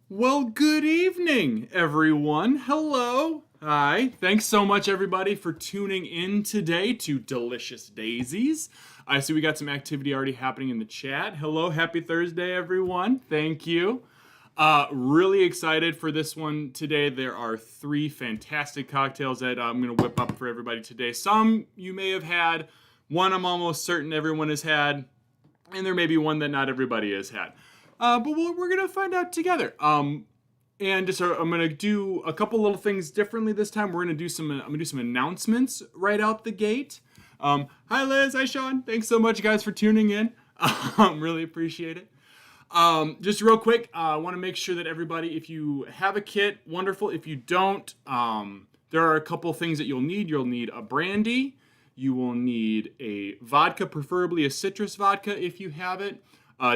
Well, good evening, everyone. Hello. Hi. Thanks so much, everybody, for tuning in today to Delicious Daisies. I see we got some activity already happening in the chat. Hello. Happy Thursday, everyone. Thank you. Really excited for this one today. There are three fantastic cocktails that I'm going to whip up for everybody today. Some you may have had, one I'm almost certain everyone has had, and there may be one that not everybody has had. But we're gonna find out together. And just I'm gonna do a couple little things differently this time. I'm gonna do some announcements right out the gate. Hi Liz, hi Sean. Thanks so much, guys, for tuning in. Really appreciate it. Just real quick, I want to make sure that everybody, if you have a kit, wonderful. If you don't, there are a couple things that you'll need. You'll need a brandy. You will need a vodka, preferably a citrus vodka if you have it.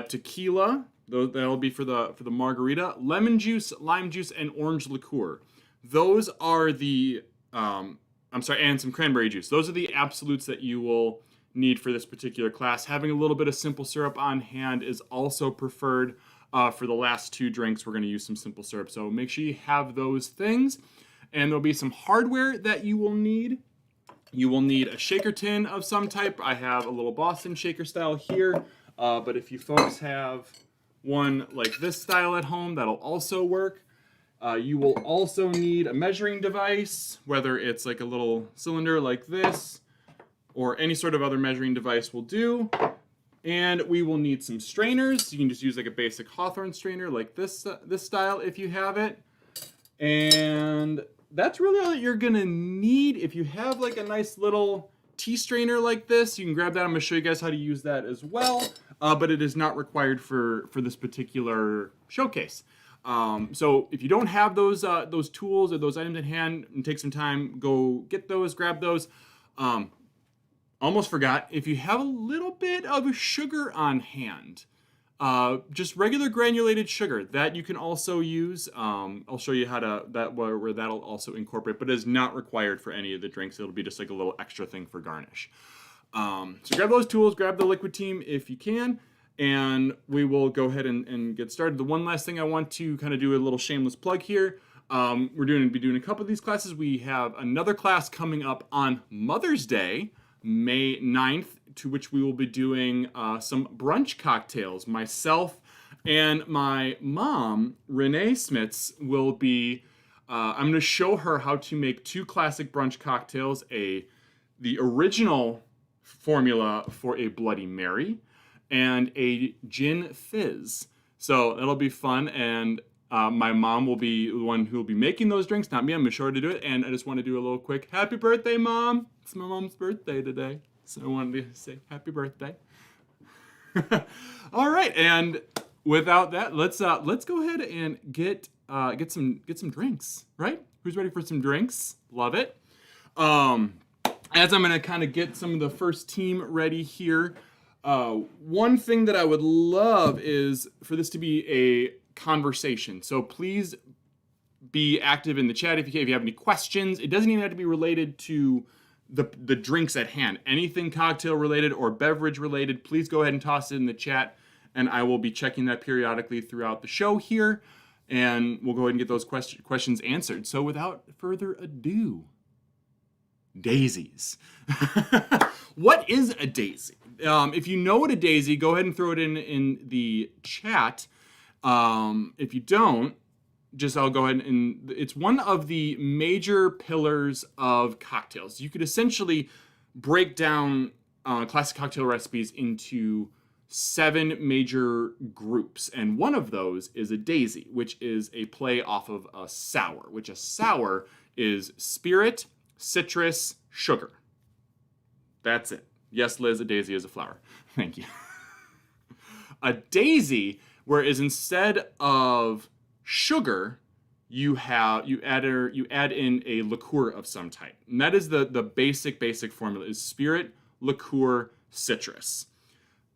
Tequila. That'll be for the margarita. Lemon juice, lime juice, and orange liqueur. Those are the and some cranberry juice. Those are the absolutes that you will need for this particular class. Having a little bit of simple syrup on hand is also preferred. For the last two drinks, we're going to use some simple syrup. So make sure you have those things. And there'll be some hardware that you will need. You will need a shaker tin of some type. I have a little Boston shaker style here. But if you folks have one like this style at home, that'll also work. You will also need a measuring device, whether it's like a little cylinder like this or any sort of other measuring device will do. And we will need some strainers. You can just use like a basic Hawthorne strainer like this style if you have it. And that's really all that you're gonna need. If you have like a nice little tea strainer like this, you can grab that. I'm gonna show you guys how to use that as well. But it is not required for this particular showcase. So if you don't have those tools or those items in hand, and take some time, go get those, grab those. Almost forgot, if you have a little bit of sugar on hand, just regular granulated sugar, that you can also use. I'll show you how to, where that'll also incorporate, but it is not required for any of the drinks. It'll be just like a little extra thing for garnish. So grab those tools, grab the liquid team if you can, and we will go ahead and get started. The one last thing I want to kind of do a little shameless plug here. We're going to be doing a couple of these classes. We have another class coming up on Mother's Day, May 9th, to which we will be doing some brunch cocktails. Myself and my mom, Renee Smits, will be, I'm going to show her how to make two classic brunch cocktails, the original formula for a Bloody Mary and a gin fizz. So that'll be fun, and my mom will be the one who will be making those drinks, not me. I'm going to show her to do it, and I just want to do a little quick happy birthday, Mom. It's my mom's birthday today, so I wanted to say happy birthday. All right, and without that, let's go ahead and get some drinks, right? Who's ready for some drinks? Love it. As I'm going to kind of get some of the first team ready here, one thing that I would love is for this to be a conversation. So please be active in the chat if you have any questions. It doesn't even have to be related to the drinks at hand. Anything cocktail related or beverage related, please go ahead and toss it in the chat, and I will be checking that periodically throughout the show here, and we'll go ahead and get those questions answered. So without further ado, daisies. What is a daisy? If you know what a daisy, go ahead and throw it in the chat. If you don't, I'll go ahead and it's one of the major pillars of cocktails. You could essentially break down classic cocktail recipes into 7 major groups, and one of those is a daisy, which is a play off of a sour, which a sour is spirit, citrus, sugar. That's it. Yes, Liz, a daisy is a flower. Thank you. A daisy, whereas instead of sugar, you add in a liqueur of some type. And that is the basic formula is spirit, liqueur, citrus.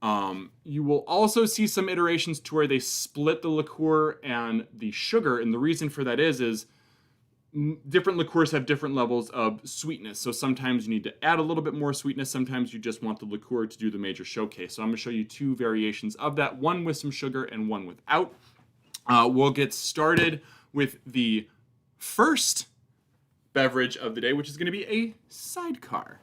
You will also see some iterations to where they split the liqueur and the sugar, and the reason for that is different liqueurs have different levels of sweetness. So sometimes you need to add a little bit more sweetness. Sometimes you just want the liqueur to do the major showcase. So I'm going to show you 2 variations of that, one with some sugar and one without. we'll get started with the first beverage of the day, which is going to be a sidecar.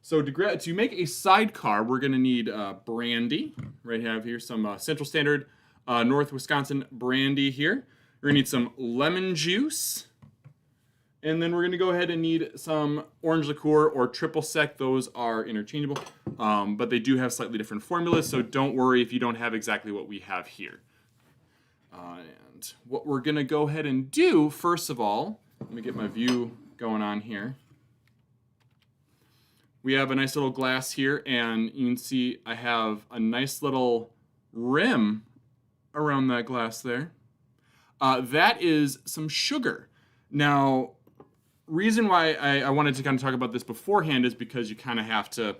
So to make a sidecar, we're going to need brandy. Right, I have here some Central Standard North Wisconsin brandy here. We're going to need some lemon juice. And then we're going to go ahead and need some orange liqueur or triple sec. Those are interchangeable, but they do have slightly different formulas, so don't worry if you don't have exactly what we have here. And what we're going to go ahead and do, first of all, let me get my view going on here. We have a nice little glass here, and you can see I have a nice little rim around that glass there. That is some sugar. Now, reason why I wanted to kind of talk about this beforehand is because you kind of have to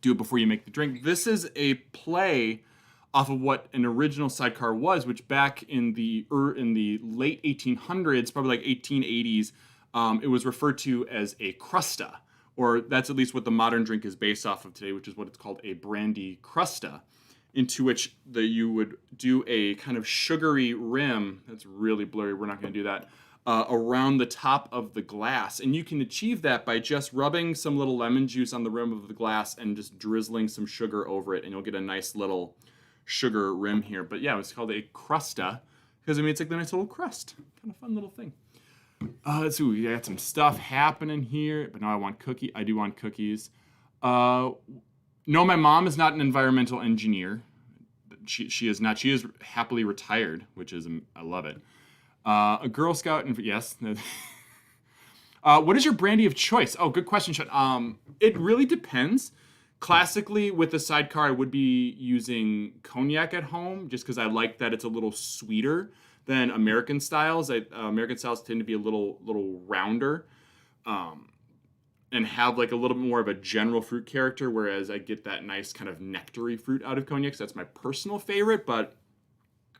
do it before you make the drink. This is a play off of what an original sidecar was, which back in the late 1800s, probably like 1880s, it was referred to as a crusta, or that's at least what the modern drink is based off of today, which is what it's called, a brandy crusta, into which you would do a kind of sugary rim. That's really blurry. We're not going to do that. Around the top of the glass. And you can achieve that by just rubbing some little lemon juice on the rim of the glass and just drizzling some sugar over it, and you'll get a nice little sugar rim here. But yeah, it's called a crusta because, I mean, it's like the nice little crust. Kind of fun little thing. Let's see, we got some stuff happening here, but no, I do want cookies. No, my mom is not an environmental engineer. She is not. She is happily retired, which is, I love it. A Girl Scout, and yes. What is your brandy of choice? Oh, good question, Sean. It really depends. Classically, with the sidecar, I would be using cognac at home, just because I like that it's a little sweeter than American styles. American styles tend to be a little rounder, and have like a little bit more of a general fruit character, whereas I get that nice kind of nectary fruit out of cognac. So that's my personal favorite, but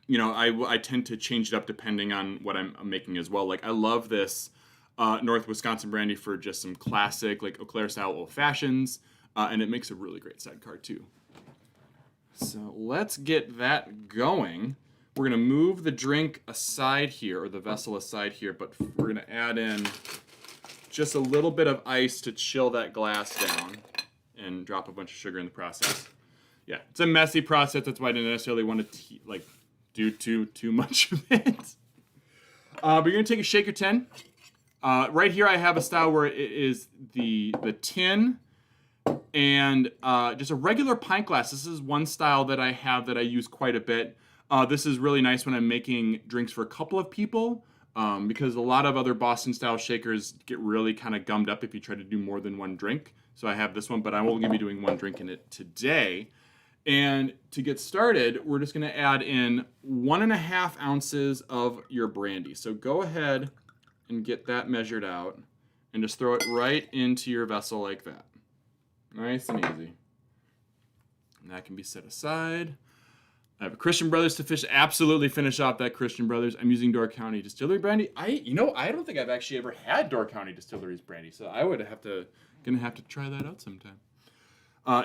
you know, I tend to change it up depending on what I'm making as well. Like, I love this North Wisconsin brandy for just some classic, like, Eau Claire style old fashions, and it makes a really great sidecar too. So let's get that going. We're gonna move the drink aside here, or the vessel aside here, but we're gonna add in just a little bit of ice to chill that glass down and drop a bunch of sugar in the process. Yeah, it's a messy process. That's why I didn't necessarily want to do too much of it. But you're gonna take a shaker tin. Right here I have a style where it is the tin and just a regular pint glass. This is one style that I have that I use quite a bit. This is really nice when I'm making drinks for a couple of people, because a lot of other Boston style shakers get really kind of gummed up if you try to do more than one drink. So I have this one, but I'm only gonna be doing one drink in it today. And to get started, we're just going to add in 1.5 ounces of your brandy. So go ahead and get that measured out and just throw it right into your vessel like that. Nice and easy. And that can be set aside. I have a Christian Brothers to absolutely finish off that Christian Brothers. I'm using Door County Distillery brandy. I don't think I've actually ever had Door County Distillery's brandy, so I gonna have to try that out sometime.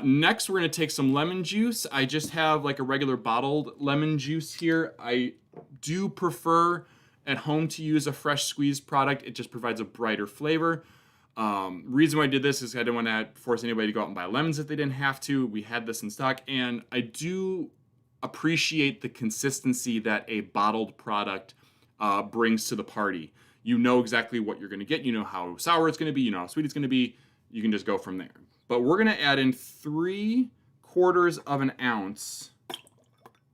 Next, we're going to take some lemon juice. I just have like a regular bottled lemon juice here. I do prefer at home to use a fresh squeezed product. It just provides a brighter flavor. Reason why I did this is I didn't want to force anybody to go out and buy lemons if they didn't have to. We had this in stock, and I do appreciate the consistency that a bottled product brings to the party. You know exactly what you're going to get. You know how sour it's going to be. You know how sweet it's going to be. You can just go from there. But we're going to add in 3/4 of an ounce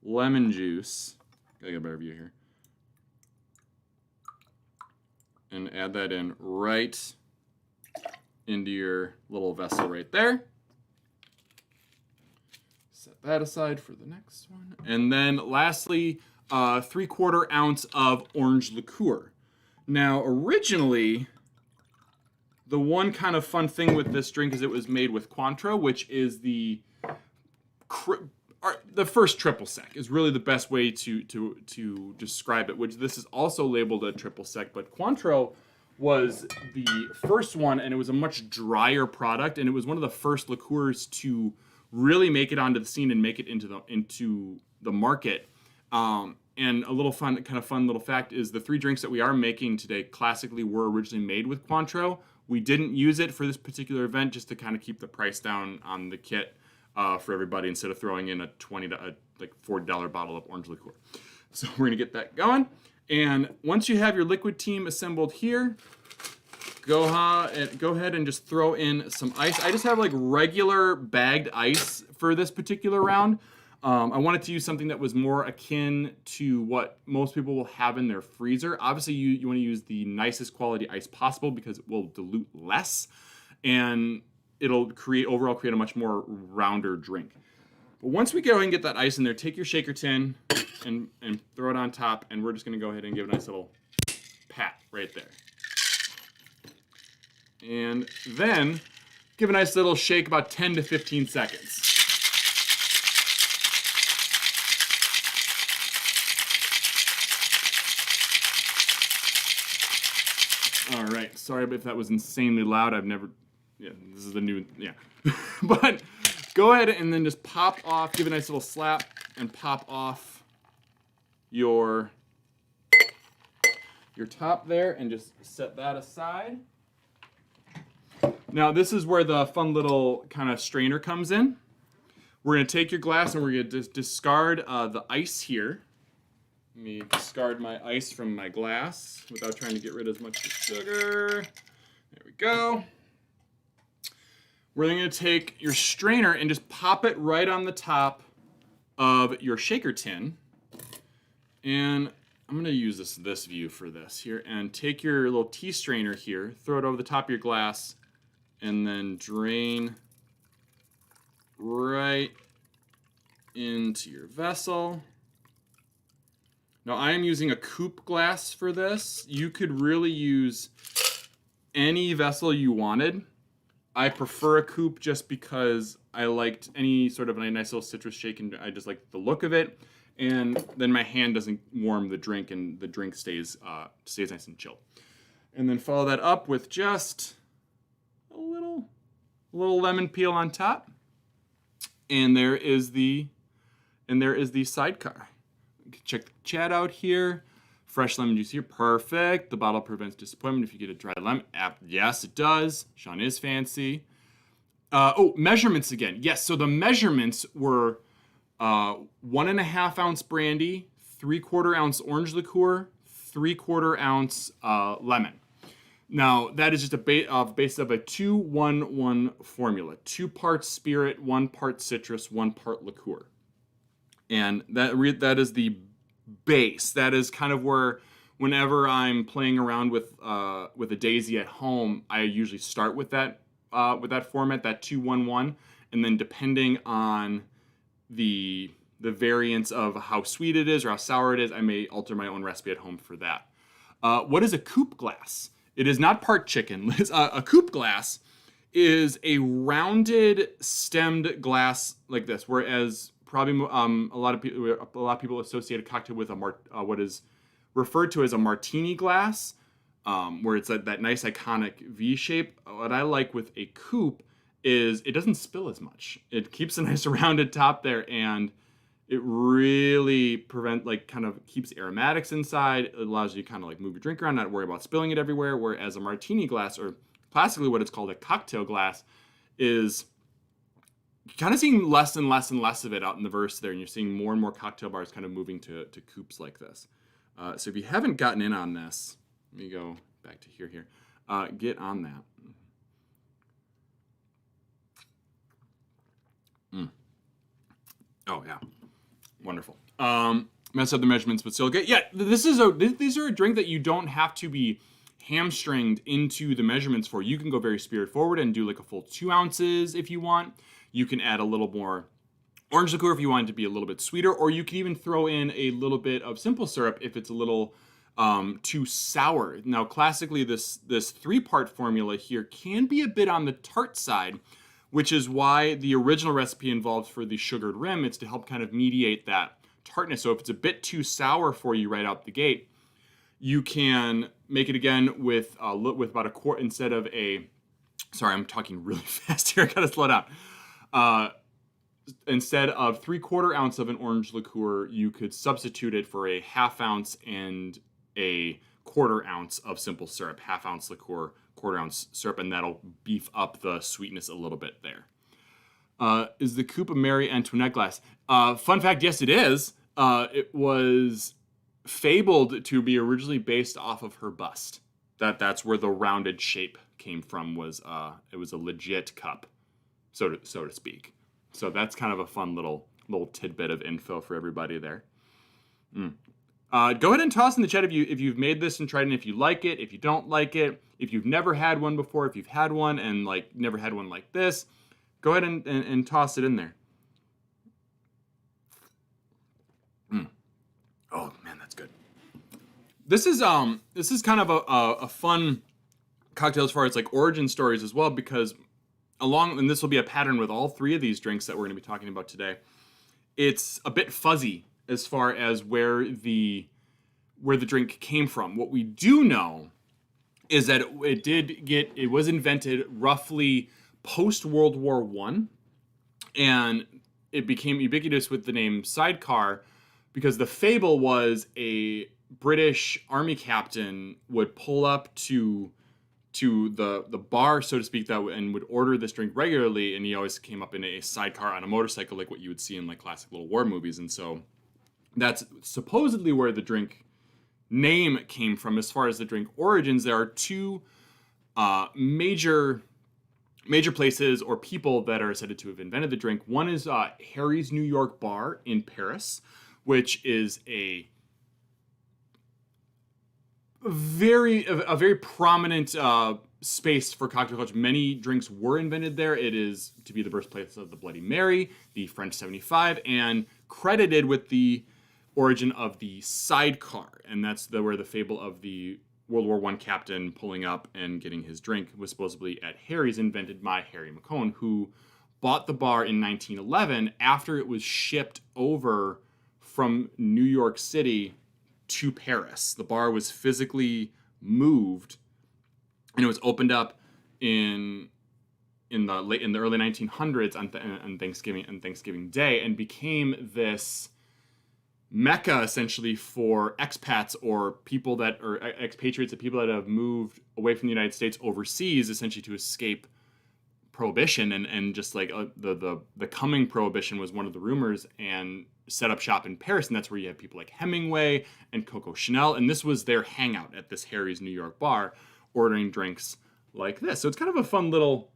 lemon juice. Gotta get a better view here. And add that in right into your little vessel right there. Set that aside for the next one. And then lastly, 3/4 ounce of orange liqueur. Now, originally, the one kind of fun thing with this drink is it was made with Cointreau, which is the first triple sec is really the best way to describe it, which this is also labeled a triple sec, but Cointreau was the first one, and it was a much drier product, and it was one of the first liqueurs to really make it onto the scene and make it into the market. And a little fun little fact is the 3 drinks that we are making today classically were originally made with Cointreau. We didn't use it for this particular event just to kind of keep the price down on the kit for everybody instead of throwing in a $40 bottle of orange liqueur. So we're gonna get that going. And once you have your liquid team assembled here, go ahead and just throw in some ice. I just have like regular bagged ice for this particular round. I wanted to use something that was more akin to what most people will have in their freezer. Obviously, you want to use the nicest quality ice possible because it will dilute less, and it'll overall create a much more rounder drink. But once we go ahead and get that ice in there, take your shaker tin and throw it on top, and we're just going to go ahead and give it a nice little pat right there. And then give a nice little shake about 10 to 15 seconds. All right, sorry if that was insanely loud. This is the new, But go ahead and then just pop off, give a nice little slap, and pop off your top there, and just set that aside. Now this is where the fun little kind of strainer comes in. We're gonna take your glass and we're gonna just discard the ice here. Let me discard my ice from my glass without trying to get rid of as much of the sugar. There we go. We're then going to take your strainer and just pop it right on the top of your shaker tin. And I'm going to use this view for this here. And take your little tea strainer here, throw it over the top of your glass, and then drain right into your vessel. Now I am using a coupe glass for this. You could really use any vessel you wanted. I prefer a coupe just because I liked any sort of a nice little citrus shake, and I just like the look of it. And then my hand doesn't warm the drink, and the drink stays nice and chilled. And then follow that up with just a little lemon peel on top. And there is the Sidecar. Check the chat out here. Fresh lemon juice here, perfect. The bottle prevents disappointment if you get a dry lemon. Yes, it does. Sean is fancy. Measurements again. Yes, so the measurements were 1.5 ounce brandy, 3/4 ounce orange liqueur, 3/4 ounce lemon. Now that is just a base of a 2-1-1 formula. 2 parts spirit, 1 part citrus, 1 part liqueur. And that is the base. That is kind of where, whenever I'm playing around with a Daisy at home, I usually start with that format, that 2-1-1, and then depending on the variance of how sweet it is or how sour it is, I may alter my own recipe at home for that. What is a coupe glass? It is not part chicken. A coupe glass is a rounded stemmed glass like this, whereas probably a lot of people associate a cocktail with what is referred to as a martini glass, where it's that nice iconic V shape. What I like with a coupe is it doesn't spill as much. It keeps a nice rounded top there, and it really keeps aromatics inside. It allows you to kind of like move your drink around, not worry about spilling it everywhere. Whereas a martini glass, or classically what it's called a cocktail glass, is kind of seeing less and less and less of it out in the verse there, and you're seeing more and more cocktail bars kind of moving to coupes like this. So if you haven't gotten in on this, let me go back to here. Get on that. Oh yeah, wonderful. Mess up the measurements, but still good. Yeah, these are a drink that you don't have to be hamstringed into the measurements for. You can go very spirit forward and do like a full 2 ounces if you want. You can add a little more orange liqueur if you want it to be a little bit sweeter, or you can even throw in a little bit of simple syrup if it's a little too sour. Now, classically, this 3-part formula here can be a bit on the tart side, which is why the original recipe involved for the sugared rim. It's to help kind of mediate that tartness. So if it's a bit too sour for you right out the gate, you can make it again with about a quart instead of a. Sorry, I'm talking really fast here. I gotta slow down. instead of 3/4 ounce of an orange liqueur, you could substitute it for a 1/2 ounce and a 1/4 ounce of simple syrup. 1/2 ounce liqueur, 1/4 ounce syrup, and that'll beef up the sweetness a little bit there. Is the coupe a Marie Antoinette glass? Fun fact, yes, it is. It was fabled to be originally based off of her bust. That's where the rounded shape came from. It was a legit cup, so to speak. So that's kind of a fun little tidbit of info for everybody there. Go ahead and toss in the chat if you've made this and tried it, and if you like it, if you don't like it, if you've never had one before, if you've had one and like never had one like this. Go ahead and toss it in there. Oh man, that's good. This is kind of a fun cocktail as far as like origin stories as well, because and this will be a pattern with all three of these drinks that we're going to be talking about today. It's a bit fuzzy as far as where the drink came from. What we do know is that it was invented roughly post World War I, and it became ubiquitous with the name Sidecar because the fable was a British army captain would pull up to the bar, so to speak, and would order this drink regularly, and he always came up in a sidecar on a motorcycle, like what you would see in like classic little war movies. And so that's supposedly where the drink name came from. As far as the drink origins, there are two major places or people that are said to have invented the drink. One is Harry's New York Bar in Paris, which is a very prominent space for cocktail culture. Many drinks were invented there. It is to be the birthplace of the Bloody Mary, the French 75, and credited with the origin of the sidecar. And that's where the fable of the World War I captain pulling up and getting his drink was supposedly at Harry's, invented by Harry McCone, who bought the bar in 1911 after it was shipped over from New York City to Paris. The bar was physically moved, and it was opened up in the early 1900s on Thanksgiving Day, and became this mecca essentially for expats or expatriates, people that have moved away from the United States overseas, essentially to escape prohibition, and just like the coming prohibition was one of the rumors, and set up shop in Paris. And that's where you have people like Hemingway and Coco Chanel, and this was their hangout at this Harry's New York Bar, ordering drinks like this. So it's kind of a fun little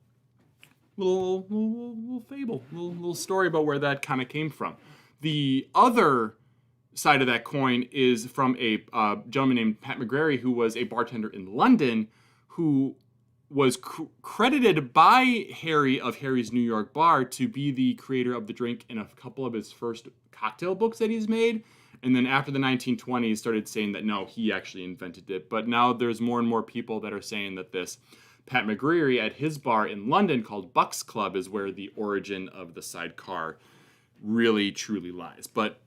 fable, little story about where that kind of came from. The other side of that coin is from a gentleman named Pat McGrary, who was a bartender in London, who was credited by Harry of Harry's New York Bar to be the creator of the drink in a couple of his first cocktail books that he's made. And then after the 1920s started saying that no, he actually invented it. But now there's more and more people that are saying that this Pat McGreary at his bar in London called Buck's Club is where the origin of the sidecar really truly lies. But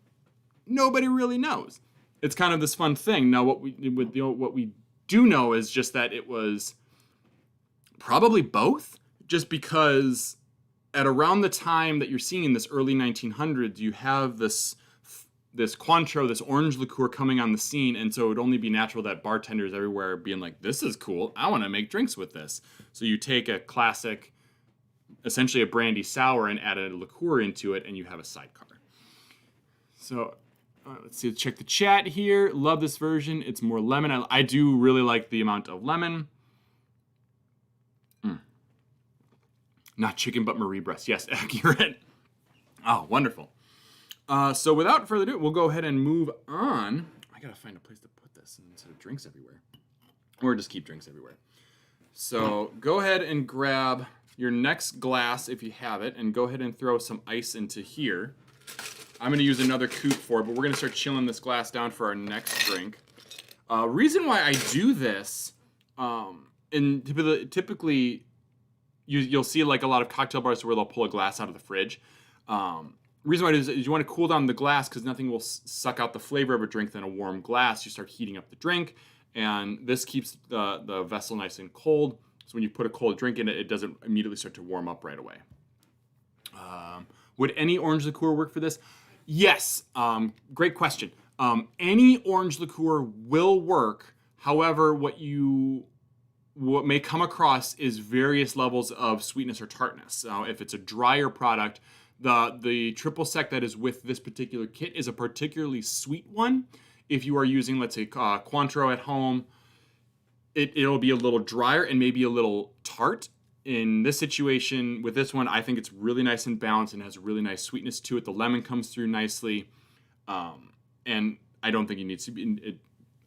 nobody really knows. It's kind of this fun thing. Now what we do know is just that it was probably both, just because at around the time that you're seeing in this early 1900s, you have this Cointreau, this orange liqueur coming on the scene, and so it would only be natural that bartenders everywhere being like, this is cool, I want to make drinks with this. So you take a classic, essentially a brandy sour, and add a liqueur into it, and you have a sidecar. So let's see, check the chat here. Love this version. It's more lemon. I do really like the amount of lemon. Not chicken, but Marie breast. Yes, accurate. Oh, wonderful. So without further ado, we'll go ahead and move on. I gotta find a place to put this instead of drinks everywhere. Or just keep drinks everywhere. So go ahead and grab your next glass if you have it, and go ahead and throw some ice into here. I'm going to use another coupe for it, but we're going to start chilling this glass down for our next drink. Reason why I do this, and typically you'll see like a lot of cocktail bars where they'll pull a glass out of the fridge. Reason why I do this is you want to cool down the glass, because nothing will suck out the flavor of a drink than a warm glass. You start heating up the drink, and this keeps the vessel nice and cold. So when you put a cold drink in it, it doesn't immediately start to warm up right away. Would any orange liqueur work for this? Yes. Great question. Any orange liqueur will work. However, what may come across is various levels of sweetness or tartness. If it's a drier product, the triple sec that is with this particular kit is a particularly sweet one. If you are using, let's say, Cointreau at home, it'll be a little drier and maybe a little tart. In this situation, with this one, I think it's really nice and balanced and has a really nice sweetness to it. The lemon comes through nicely. And I don't think it needs to be,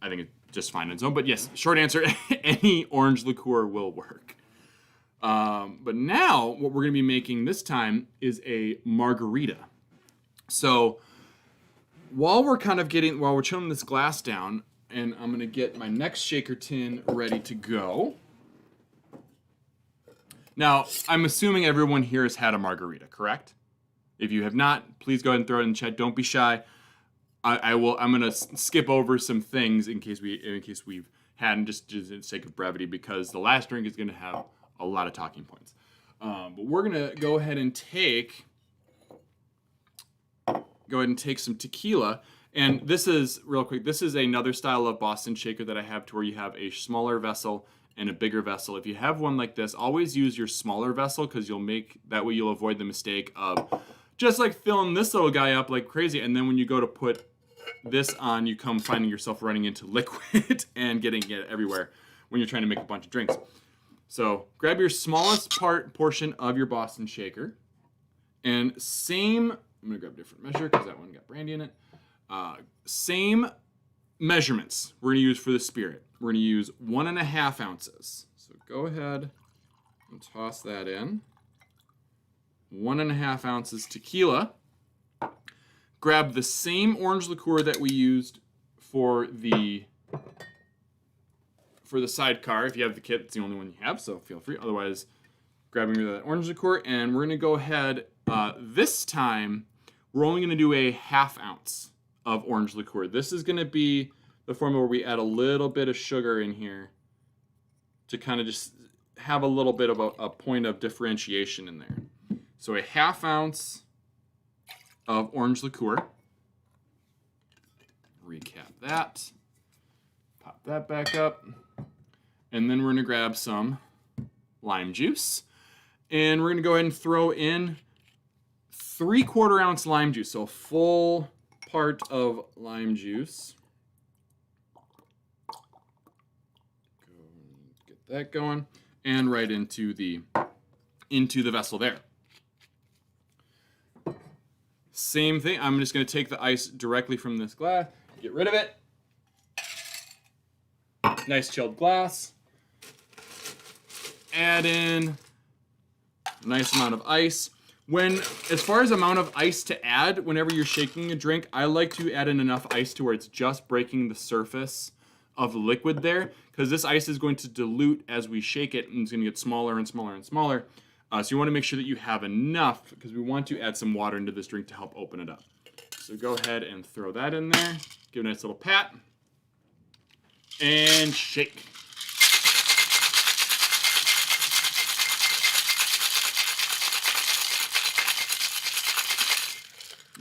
I think it's just fine on its own. But yes, short answer, any orange liqueur will work. But now, what we're going to be making this time is a margarita. So while we're chilling this glass down, and I'm going to get my next shaker tin ready to go. Now, I'm assuming everyone here has had a margarita, correct? If you have not, please go ahead and throw it in the chat. Don't be shy. I'm going to skip over some things in case we've hadn't, just for the sake of brevity, because the last drink is going to have a lot of talking points. But we're going to go ahead and take some tequila. And this is, real quick, this is another style of Boston shaker that I have, to where you have a smaller vessel and a bigger vessel. If you have one like this, always use your smaller vessel, because you'll avoid the mistake of just like filling this little guy up like crazy, and then when you go to put this on, you come finding yourself running into liquid and getting it everywhere when you're trying to make a bunch of drinks. So grab your smallest portion of your Boston shaker, and I'm gonna grab a different measure because that one got brandy in it. Same measurements we're gonna use for the spirit. We're gonna use 1.5 ounces. So go ahead and toss that in. 1.5 ounces tequila. Grab the same orange liqueur that we used for the Sidecar. If you have the kit, it's the only one you have, so feel free. Otherwise, grabbing the orange liqueur, and we're gonna go ahead. This time, we're only gonna do a 1/2 ounce of orange liqueur. This is gonna be the formula where we add a little bit of sugar in here to kind of just have a little bit of a point of differentiation in there. So a 1/2 ounce of orange liqueur. Recap that. Pop that back up. And then we're going to grab some lime juice. And we're going to go ahead and throw in 3/4 ounce lime juice. So a full part of lime juice. Get that going. And right into the vessel there. Same thing. I'm just going to take the ice directly from this glass. Get rid of it. Nice chilled glass. Add in a nice amount of ice. As far as amount of ice to add, whenever you're shaking a drink, I like to add in enough ice to where it's just breaking the surface of the liquid there, because this ice is going to dilute as we shake it, and it's going to get smaller and smaller and smaller. So you want to make sure that you have enough, because we want to add some water into this drink to help open it up. So go ahead and throw that in there. Give it a nice little pat. And shake.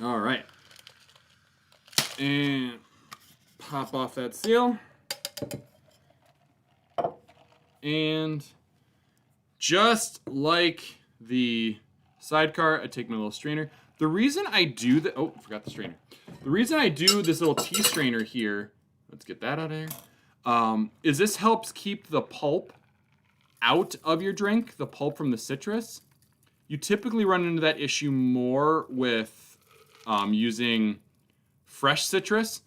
All right. And pop off that seal. And just like the Sidecar, I take my little strainer. The reason I do that, oh, forgot the strainer. The reason I do this little tea strainer here, let's get that out of here, is this helps keep the pulp out of your drink, the pulp from the citrus. You typically run into that issue more with using fresh citrus,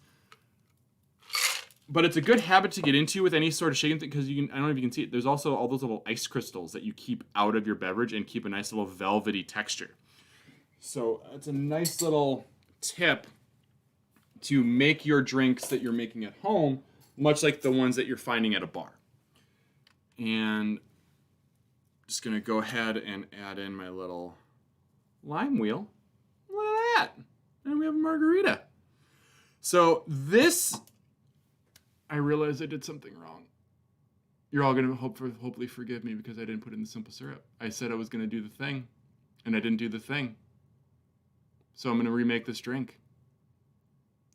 but it's a good habit to get into with any sort of shaking thing, because I don't know if you can see it, there's also all those little ice crystals that you keep out of your beverage and keep a nice little velvety texture. So it's a nice little tip to make your drinks that you're making at home much like the ones that you're finding at a bar. And just gonna go ahead and add in my little lime wheel. Look at that. And we have a margarita. So this, I realized I did something wrong. You're all gonna hopefully forgive me because I didn't put in the simple syrup. I said I was gonna do the thing, and I didn't do the thing. So I'm going to remake this drink.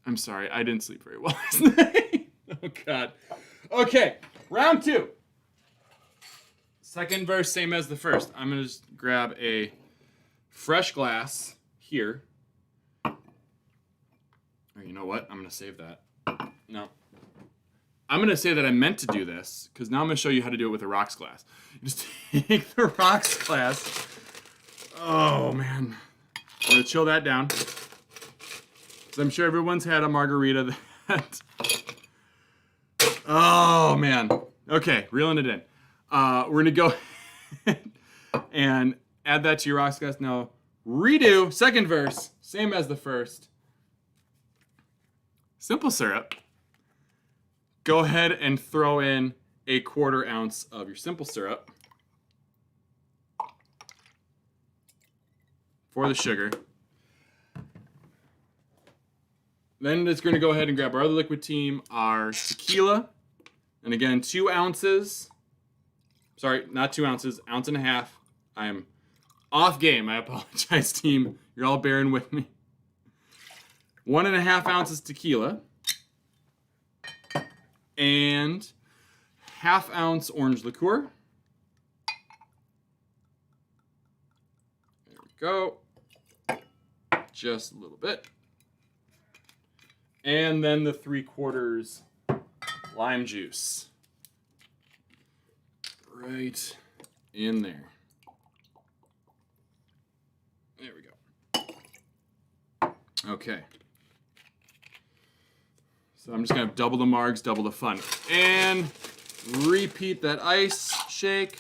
I'm sorry, I didn't sleep very well last night. Oh, God. Okay, round 2. Second verse, same as the first. I'm going to just grab a fresh glass here. Or you know what? I'm going to save that. No. I'm going to say that I meant to do this, because now I'm going to show you how to do it with a rocks glass. You just take the rocks glass. Oh, man. I'm going to chill that down. So I'm sure everyone's had a margarita that... Oh, man. Okay, reeling it in. We're going to go and add that to your rocks glass. Now, redo, second verse, same as the first. Simple syrup. Go ahead and throw in a 1/4 ounce of your simple syrup for the sugar. Then it's going to go ahead and grab our other liquid team, our tequila. And again, 2 ounces. Sorry, not 2 ounces, 1.5 ounces. I am off game. I apologize, team. You're all bearing with me. 1.5 ounces tequila. And 1/2 ounce orange liqueur. There we go. Just a little bit. And then the 3/4 lime juice. Right in there. There we go. Okay. So I'm just going to double the margs, double the fun. And repeat that ice shake.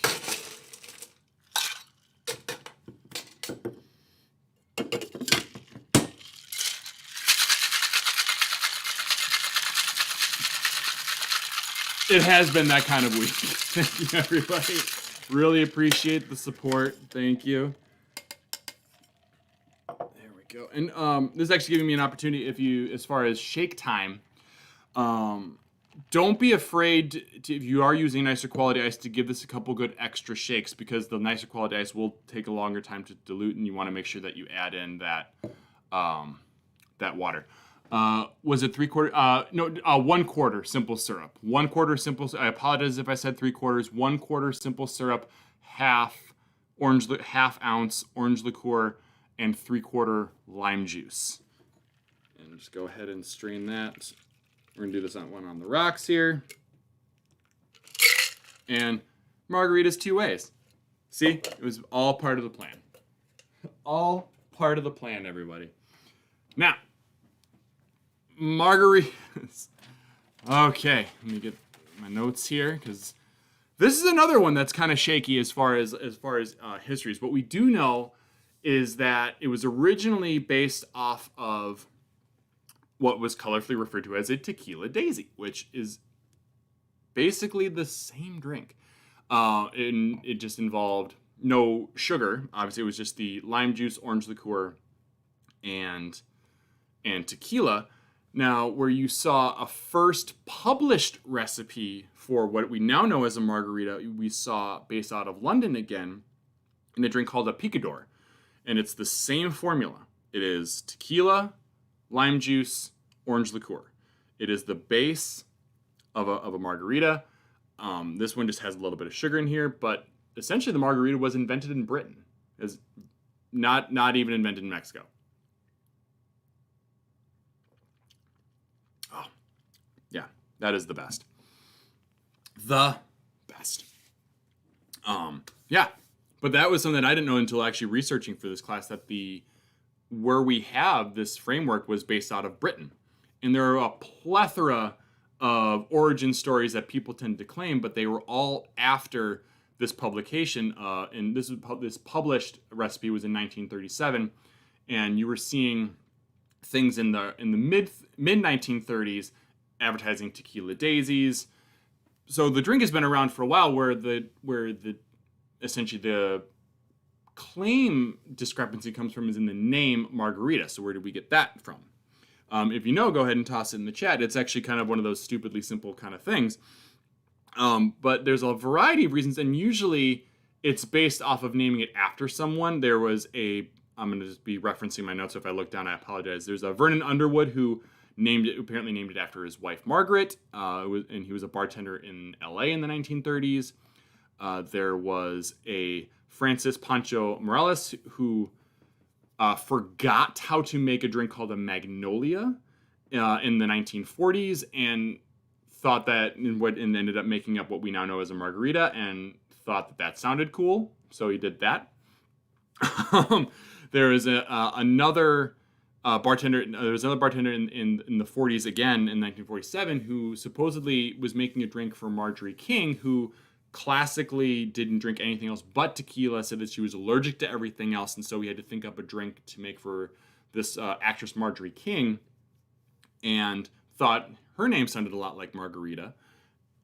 It has been that kind of week. Thank you, everybody. Really appreciate the support. Thank you. There we go. And this is actually giving me an opportunity, if you, as far as shake time, don't be afraid to, if you are using nicer quality ice, to give this a couple good extra shakes, because the nicer quality ice will take a longer time to dilute, and you want to make sure that you add in that that water. Was it 3/4? No, 1/4 simple syrup. 1/4 simple. I apologize if I said 3/4. 1/4 simple syrup, 1/2 ounce orange liqueur, and 3/4 lime juice. And just go ahead and strain that. We're gonna do this on the rocks here. And margaritas 2 ways. See, it was all part of the plan. All part of the plan, everybody. Now, margaritas. Okay, let me get my notes here, because this is another one that's kind of shaky as far as histories. What we do know is that it was originally based off of what was colorfully referred to as a tequila daisy, which is basically the same drink. And it just involved no sugar. Obviously, it was just the lime juice, orange liqueur, and tequila. Now, where you saw a first published recipe for what we now know as a margarita, we saw based out of London again, in a drink called a picador. And it's the same formula. It is tequila, lime juice, orange liqueur. It is the base of a margarita. This one just has a little bit of sugar in here, but essentially the margarita was invented in Britain. It's not even invented in Mexico. Oh, yeah, that is the best. The best. Yeah, but that was something I didn't know until actually researching for this class, that where we have this framework was based out of Britain. And there are a plethora of origin stories that people tend to claim, but they were all after this publication. And this published recipe was in 1937, and you were seeing things in the mid 1930s advertising tequila daisies. So the drink has been around for a while, where essentially the claim discrepancy comes from is in the name margarita. So where did we get that from? If you know, go ahead and toss it in the chat. It's actually kind of one of those stupidly simple kind of things. But there's a variety of reasons, and usually it's based off of naming it after someone. There was a I'm going to just be referencing my notes. So if I look down, I apologize. There's a Vernon Underwood who apparently named it after his wife, Margaret. And he was a bartender in LA in the 1930s. There was a Francis Pancho Morales who forgot how to make a drink called a Magnolia in the 1940s and thought that and ended up making up what we now know as a margarita and thought that sounded cool. So he did that. There is another bartender. There was another bartender in the 40s again in 1947 who supposedly was making a drink for Marjorie King, who classically didn't drink anything else but tequila, said that she was allergic to everything else, and so he had to think up a drink to make for this actress Marjorie King, and thought her name sounded a lot like Margarita,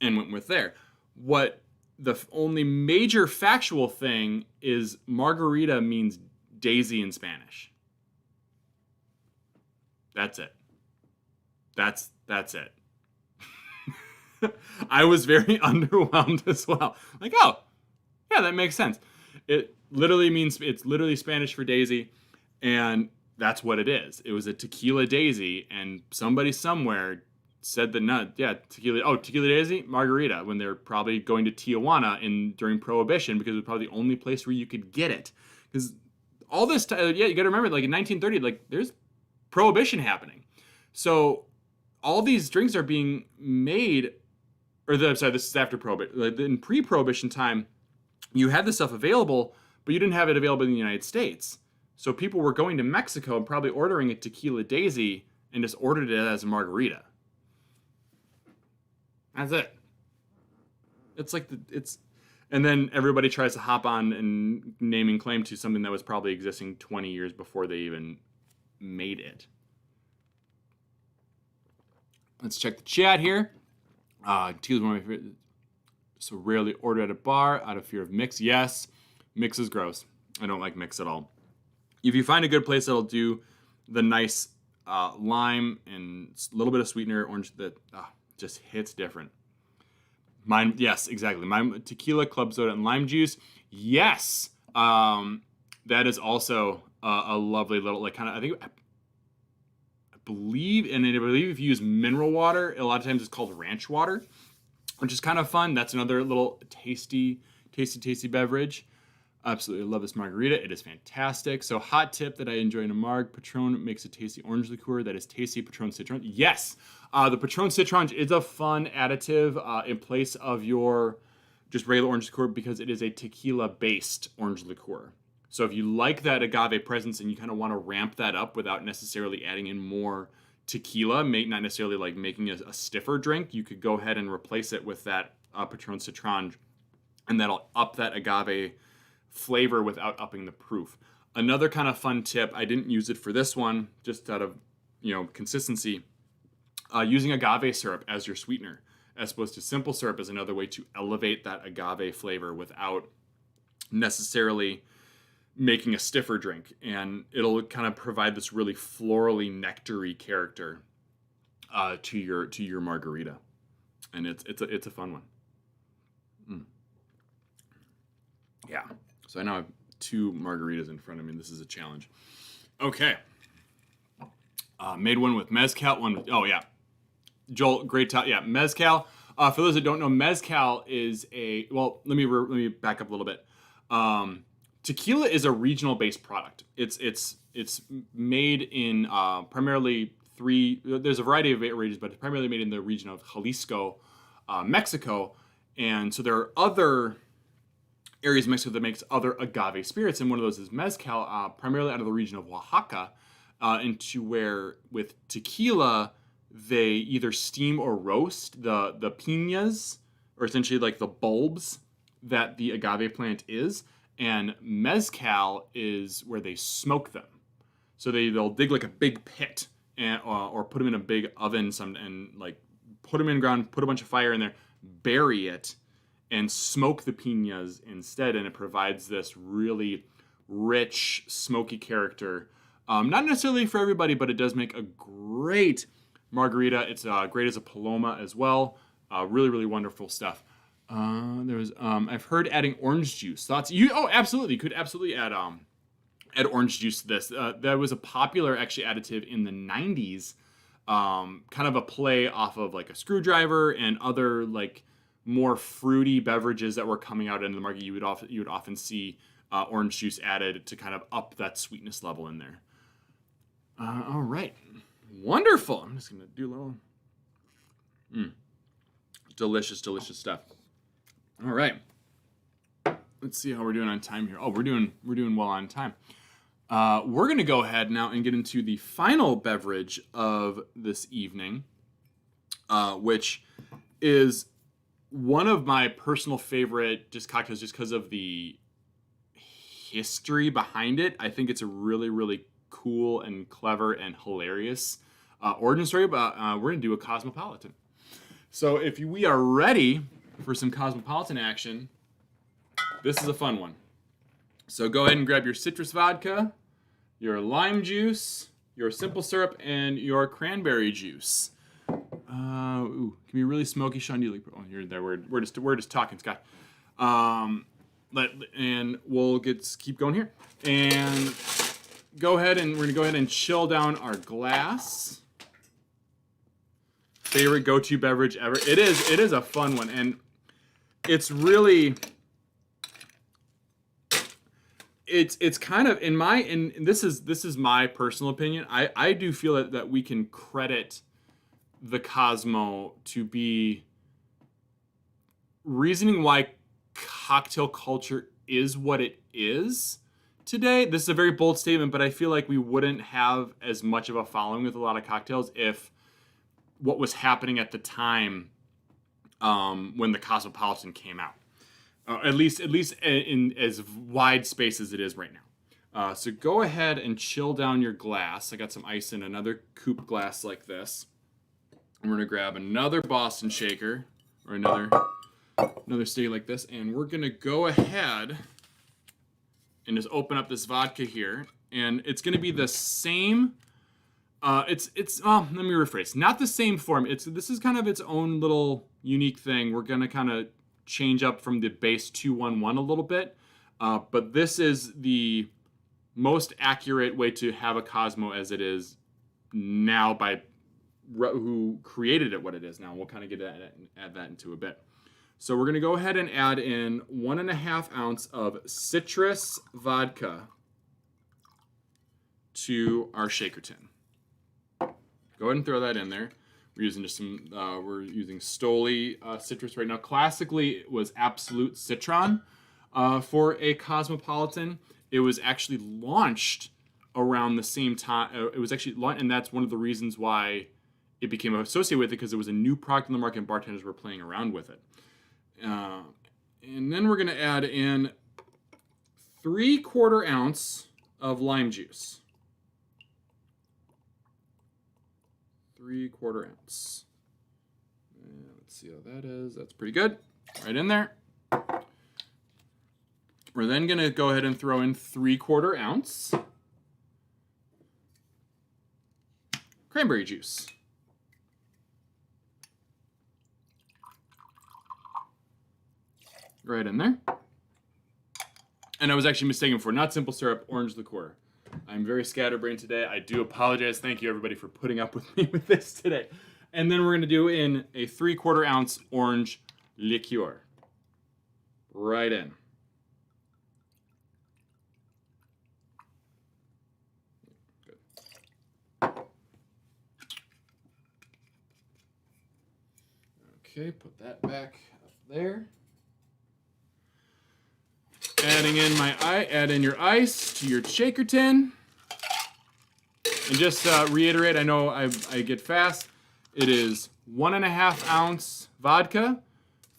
and went with there. What the only major factual thing is Margarita means daisy in Spanish. That's it. That's it. I was very underwhelmed as well. Like, oh, yeah, that makes sense. It's literally Spanish for daisy, and that's what it is. It was a tequila daisy, and somebody somewhere said tequila daisy, Margarita, when they're probably going to Tijuana during Prohibition, because it was probably the only place where you could get it. Because all this time, you got to remember, like in 1930, like there's Prohibition happening. So all these drinks are being made, this is after Prohibition. Like in pre-Prohibition time, you had this stuff available, but you didn't have it available in the United States. So people were going to Mexico and probably ordering a tequila daisy and just ordered it as a margarita. That's it. And then everybody tries to hop on and naming claim to something that was probably existing 20 years before they even made it. Let's check the chat here. Tequila's one of my favorite. So rarely order at a bar out of fear of mix. Yes, mix is gross. I don't like mix at all. If you find a good place that'll do the nice lime and a little bit of sweetener, orange, that just hits different. Mine, yes, exactly. My tequila, club soda, and lime juice. Yes, that is also a lovely little, like, kind of, I believe if you use mineral water, a lot of times it's called ranch water, which is kind of fun. That's another little tasty beverage. Absolutely love this margarita. It is fantastic. So hot tip that I enjoy in a marg, Patron makes a tasty orange liqueur that is tasty. Patron Citron. Yes, the Patron Citron is a fun additive in place of your just regular orange liqueur because it is a tequila-based orange liqueur. So if you like that agave presence and you kind of want to ramp that up without necessarily adding in more tequila, not necessarily like making a stiffer drink, you could go ahead and replace it with that Patron Citron, and that'll up that agave flavor without upping the proof. Another kind of fun tip, I didn't use it for this one, just out of consistency, using agave syrup as your sweetener, as opposed to simple syrup, is another way to elevate that agave flavor without necessarily making a stiffer drink, and it'll kind of provide this really florally nectary character to your margarita, and it's a fun one. Yeah. So I now have 2 margaritas in front of me. This is a challenge. Okay. Made one with mezcal. Joel, great talk. Yeah, mezcal. For those that don't know, mezcal is let me back up a little bit. Tequila is a regional-based product. It's made in primarily 3. There's a variety of regions, but it's primarily made in the region of Jalisco, Mexico, and so there are other areas of Mexico that makes other agave spirits, and one of those is mezcal, primarily out of the region of Oaxaca, into where with tequila they either steam or roast the piñas, or essentially like the bulbs that the agave plant is, and mezcal is where they smoke them. So they'll dig like a big pit or put them in a big oven and like put them in the ground, put a bunch of fire in there, bury it, and smoke the piñas instead, and it provides this really rich, smoky character. Not necessarily for everybody, but it does make a great margarita. It's great as a paloma as well. Really, really wonderful stuff. I've heard adding orange juice. Thoughts? Absolutely. You could absolutely add add orange juice to this. That was a popular actually additive in the 90s, kind of a play off of like a screwdriver and other like more fruity beverages that were coming out into the market. You would often see orange juice added to kind of up that sweetness level in there. All right, wonderful. I'm just gonna do a little delicious stuff. All right, let's see how we're doing on time here. Oh, we're doing well on time. We're going to go ahead now and get into the final beverage of this evening, which is one of my personal favorite just cocktails just because of the history behind it. I think it's a really, really cool and clever and hilarious origin story, but we're going to do a Cosmopolitan. So if we are ready for some Cosmopolitan action, this is a fun one. So go ahead and grab your citrus vodka, your lime juice, your simple syrup, and your cranberry juice. Can be really smoky. Sean, do you like? Oh, you're there. We're just talking, Scott. And we'll keep going here. And we're gonna go ahead and chill down our glass. Favorite go-to beverage ever. It is a fun one, and it's really. It's kind of this is my personal opinion. I do feel that we can credit the Cosmo to be reasoning why cocktail culture is what it is today. This is a very bold statement, but I feel like we wouldn't have as much of a following with a lot of cocktails if what was happening at the time when the Cosmopolitan came out. At least in as wide space as it is right now. So go ahead and chill down your glass. I got some ice in another coupe glass like this. And we're gonna grab another Boston shaker or another sticky like this, and we're gonna go ahead and just open up this vodka here, and it's gonna be the same. Let me rephrase. Not the same form. This is kind of its own little unique thing. We're gonna kind of change up from the base 211 a little bit, but this is the most accurate way to have a Cosmo as it is now by who created it what it is now. We'll kind of add that into a bit. So we're going to go ahead and add in 1.5 ounce of citrus vodka to our shaker tin. Go ahead and throw that in there. We're using just we're using Stoli citrus right now. Classically, it was Absolute Citron for a Cosmopolitan. It was actually launched around the same time. It was actually launched, and that's one of the reasons why it became associated with it, because it was a new product in the market and bartenders were playing around with it. And then we're going to add in 3/4 ounce of lime juice. 3/4 ounce. And let's see how that is. That's pretty good. Right in there. We're then going to go ahead and throw in 3/4 ounce cranberry juice. Right in there. And I was actually mistaken for not simple syrup, orange liqueur. I'm very scatterbrained today. I do apologize. Thank you, everybody, for putting up with me with this today. And then we're going to do in a 3/4 ounce orange liqueur. Right in. Good. Okay, put that back up there. Add in your ice to your shaker tin. And just reiterate, I know I get fast. It is 1.5 ounce vodka,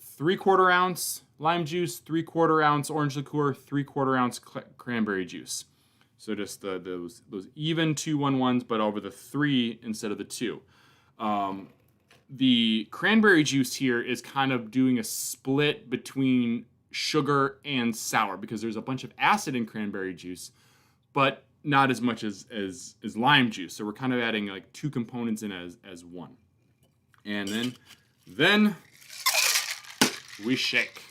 3/4 ounce lime juice, 3/4 ounce orange liqueur, 3/4 ounce cranberry juice. So just those even 211s, but over the 3 instead of the 2. The cranberry juice here is kind of doing a split between sugar and sour, because there's a bunch of acid in cranberry juice, but not as much as lime juice. So we're kind of adding like 2 components in as one. And then we shake.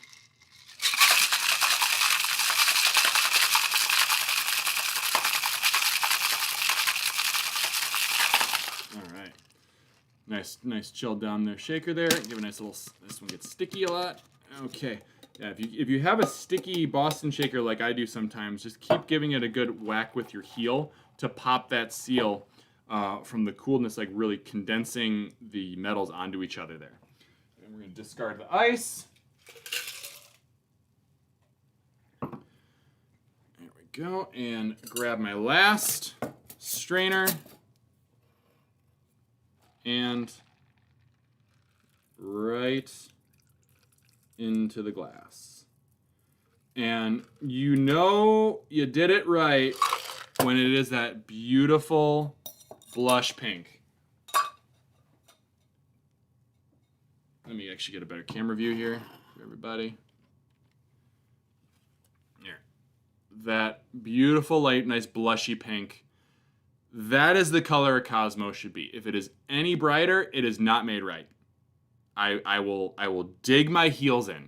Nice chilled down there shaker there. Give a nice little, this one gets sticky a lot. Okay. Yeah, if you have a sticky Boston shaker like I do sometimes, just keep giving it a good whack with your heel to pop that seal from the coolness, like really condensing the metals onto each other there. And we're going to discard the ice. There we go. And grab my last strainer. And right into the glass. And you know you did it right when it is that beautiful blush pink. Let me actually get a better camera view here for everybody. There. That beautiful light, nice blushy pink. That is the color a Cosmo should be. If it is any brighter, it is not made right. I will dig my heels in.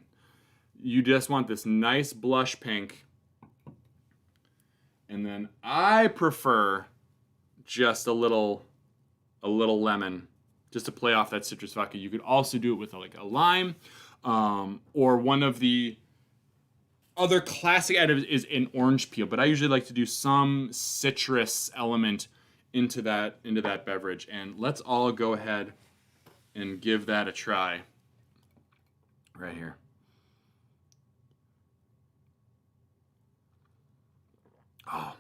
You just want this nice blush pink. And then I prefer just a little lemon, just to play off that citrus vodka. You could also do it with like a lime, or one of the other classic items is an orange peel. But I usually like to do some citrus element into that beverage. And let's all go ahead and give that a try right here. Oh,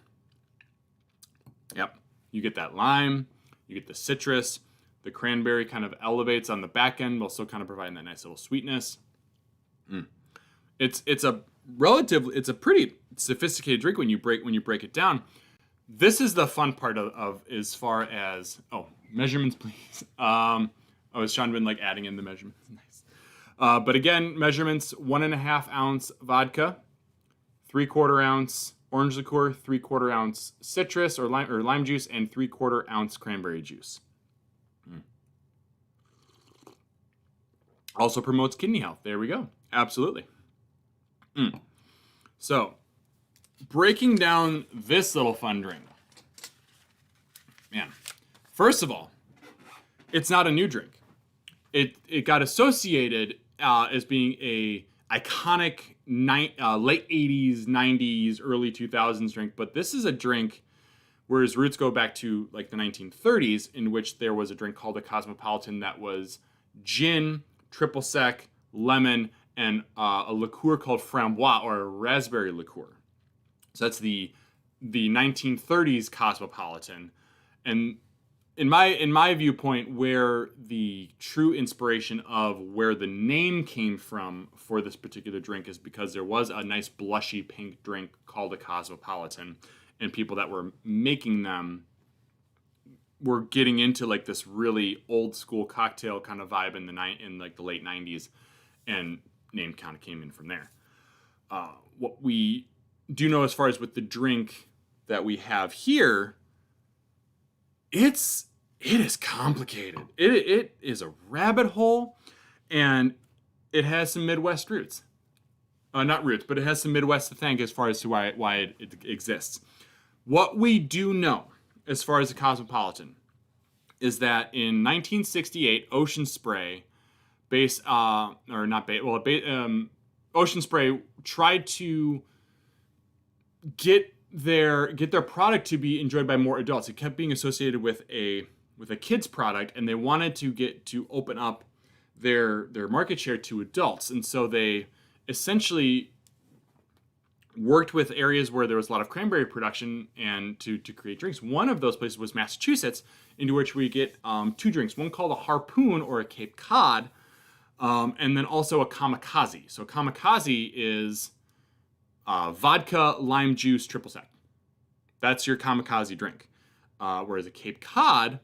yep. You get that lime, you get the citrus, the cranberry kind of elevates on the back end while still kind of providing that nice little sweetness. It's a pretty sophisticated drink when you break it down. This is the fun part of as far as measurements, please. Sean been like adding in the measurements. Nice. But again, measurements: 1.5 ounce vodka, 3/4 ounce orange liqueur, 3/4 ounce citrus or lime juice, and 3/4 ounce cranberry juice. Also promotes kidney health. There we go. Absolutely. So, breaking down this little fun drink. Man, first of all, it's not a new drink. It got associated as being a iconic late 80s, 90s, early 2000s drink, but this is a drink where its roots go back to like the 1930s, in which there was a drink called a Cosmopolitan that was gin, triple sec, lemon, and a liqueur called framboise, or a raspberry liqueur. So that's the 1930s Cosmopolitan. And in my viewpoint, where the true inspiration of where the name came from for this particular drink is because there was a nice blushy pink drink called a Cosmopolitan, and people that were making them were getting into like this really old school cocktail kind of vibe in the late 90s, and name kind of came in from there. What we do know as far as with the drink that we have here, it is complicated. It is a rabbit hole, and it has some Midwest roots. Not roots, but it has some Midwest to thank as far as to why it exists. What we do know as far as the Cosmopolitan is that in 1968, Ocean Spray, Ocean Spray tried to get their product to be enjoyed by more adults. It kept being associated with a kid's product, and they wanted to open up their market share to adults. And so they essentially worked with areas where there was a lot of cranberry production and to create drinks. One of those places was Massachusetts, into which we get two drinks, one called a Harpoon or a Cape Cod, and then also a Kamikaze. So Kamikaze is vodka, lime juice, triple sec. That's your Kamikaze drink. Whereas a Cape Cod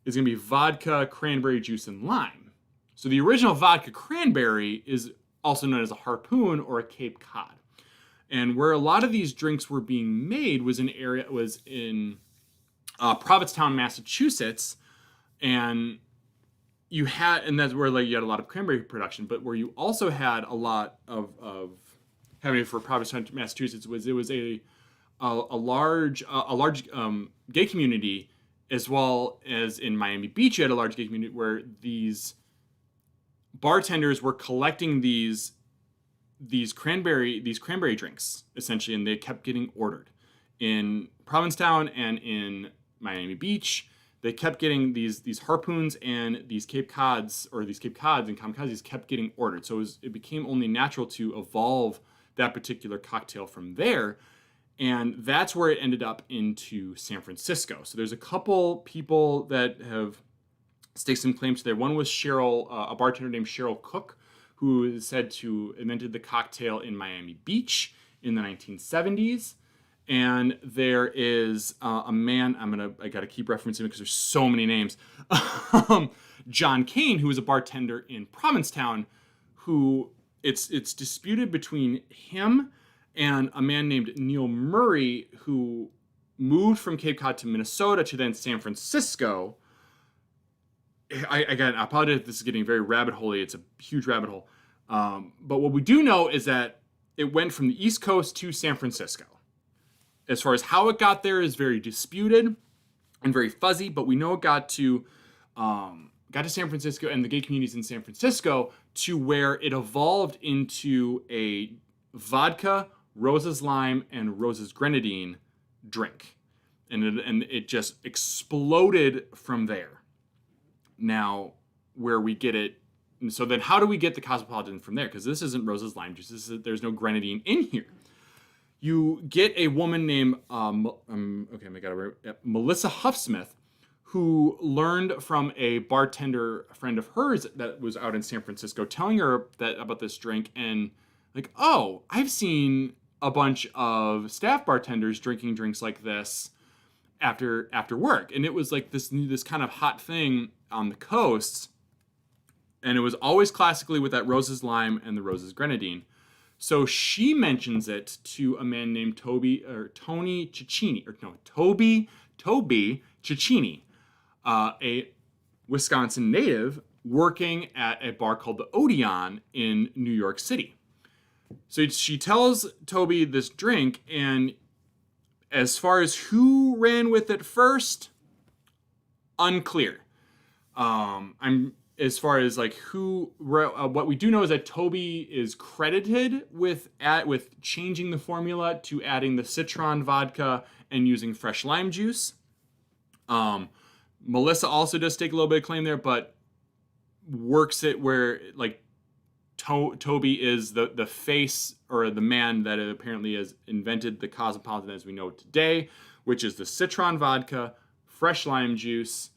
is going to be vodka, cranberry juice, and lime. So the original vodka cranberry is also known as a Harpoon or a Cape Cod. And where a lot of these drinks were being made was in Provincetown, Massachusetts, and that's where you had a lot of cranberry production. But where you also had a lot of having for Provincetown, Massachusetts was a large gay community as well as in Miami Beach, you had a large gay community where these bartenders were collecting these cranberry drinks essentially, and they kept getting ordered. In Provincetown and in Miami Beach, they kept getting these harpoons and these Cape Cods and kamikazes kept getting ordered. So it became only natural to evolve that particular cocktail from there. And that's where it ended up into San Francisco. So there's a couple people that have staked some claim to there. One was a bartender named Cheryl Cook, who is said to invented the cocktail in Miami Beach in the 1970s. And there is a man, I gotta keep referencing it because there's so many names. John Kane, who was a bartender in Provincetown, who it's disputed between him and a man named Neil Murray, who moved from Cape Cod to Minnesota to then San Francisco. I apologize if this is getting very rabbit hole-y. It's a huge rabbit hole. But what we do know is that it went from the East Coast to San Francisco. As far as how it got there is very disputed and very fuzzy, but we know it got to San Francisco and the gay communities in San Francisco, to where it evolved into a vodka, Rose's Lime, and Rose's Grenadine drink. And it just exploded from there. Now, where we get it, so then how do we get the Cosmopolitan from there? Because this isn't Rose's Lime juice. There's no grenadine in here. You get a woman named Melissa Huffsmith, who learned from a bartender friend of hers that was out in San Francisco, telling her about this drink, and like, oh, I've seen a bunch of staff bartenders drinking drinks like this after work, and it was like this kind of hot thing on the coasts, and it was always classically with that Rose's Lime and the Rose's Grenadine. So she mentions it to a man named Toby Cecchini, a Wisconsin native working at a bar called the Odeon in New York City. So she tells Toby this drink, and as far as who ran with it first, unclear. As far as like what we do know is that Toby is credited with changing the formula to adding the citron vodka and using fresh lime juice. Melissa also does take a little bit of claim there, but works it where like Toby is the face or the man that apparently has invented the Cosmopolitan as we know it today, which is the citron vodka, fresh lime juice,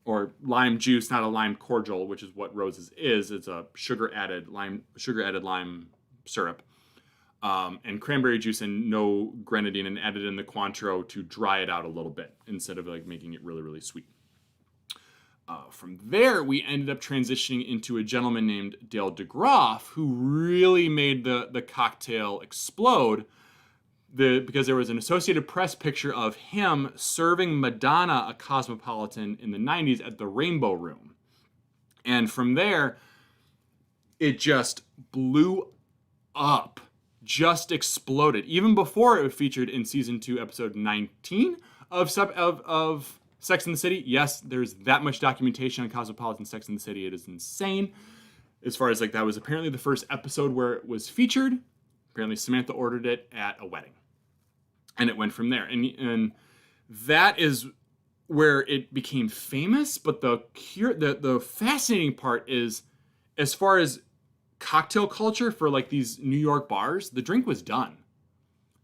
or lime juice, not a lime cordial, which is what Rose's is. It's a sugar-added lime syrup, and cranberry juice and no grenadine, and added in the Cointreau to dry it out a little bit instead of like making it really, really sweet. From there, we ended up transitioning into a gentleman named Dale DeGroff, who really made the cocktail explode. Because there was an Associated Press picture of him serving Madonna a Cosmopolitan in the 90s at the Rainbow Room. And from there, it just blew up, just exploded. Even before it was featured in season 2, episode 19 of Sex and the City. Yes, there's that much documentation on Cosmopolitan Sex and the City. It is insane. As far as like that was apparently the first episode where it was featured. Apparently Samantha ordered it at a wedding. And it went from there. And that is where it became famous. But the fascinating part is, as far as cocktail culture for like these New York bars, the drink was done.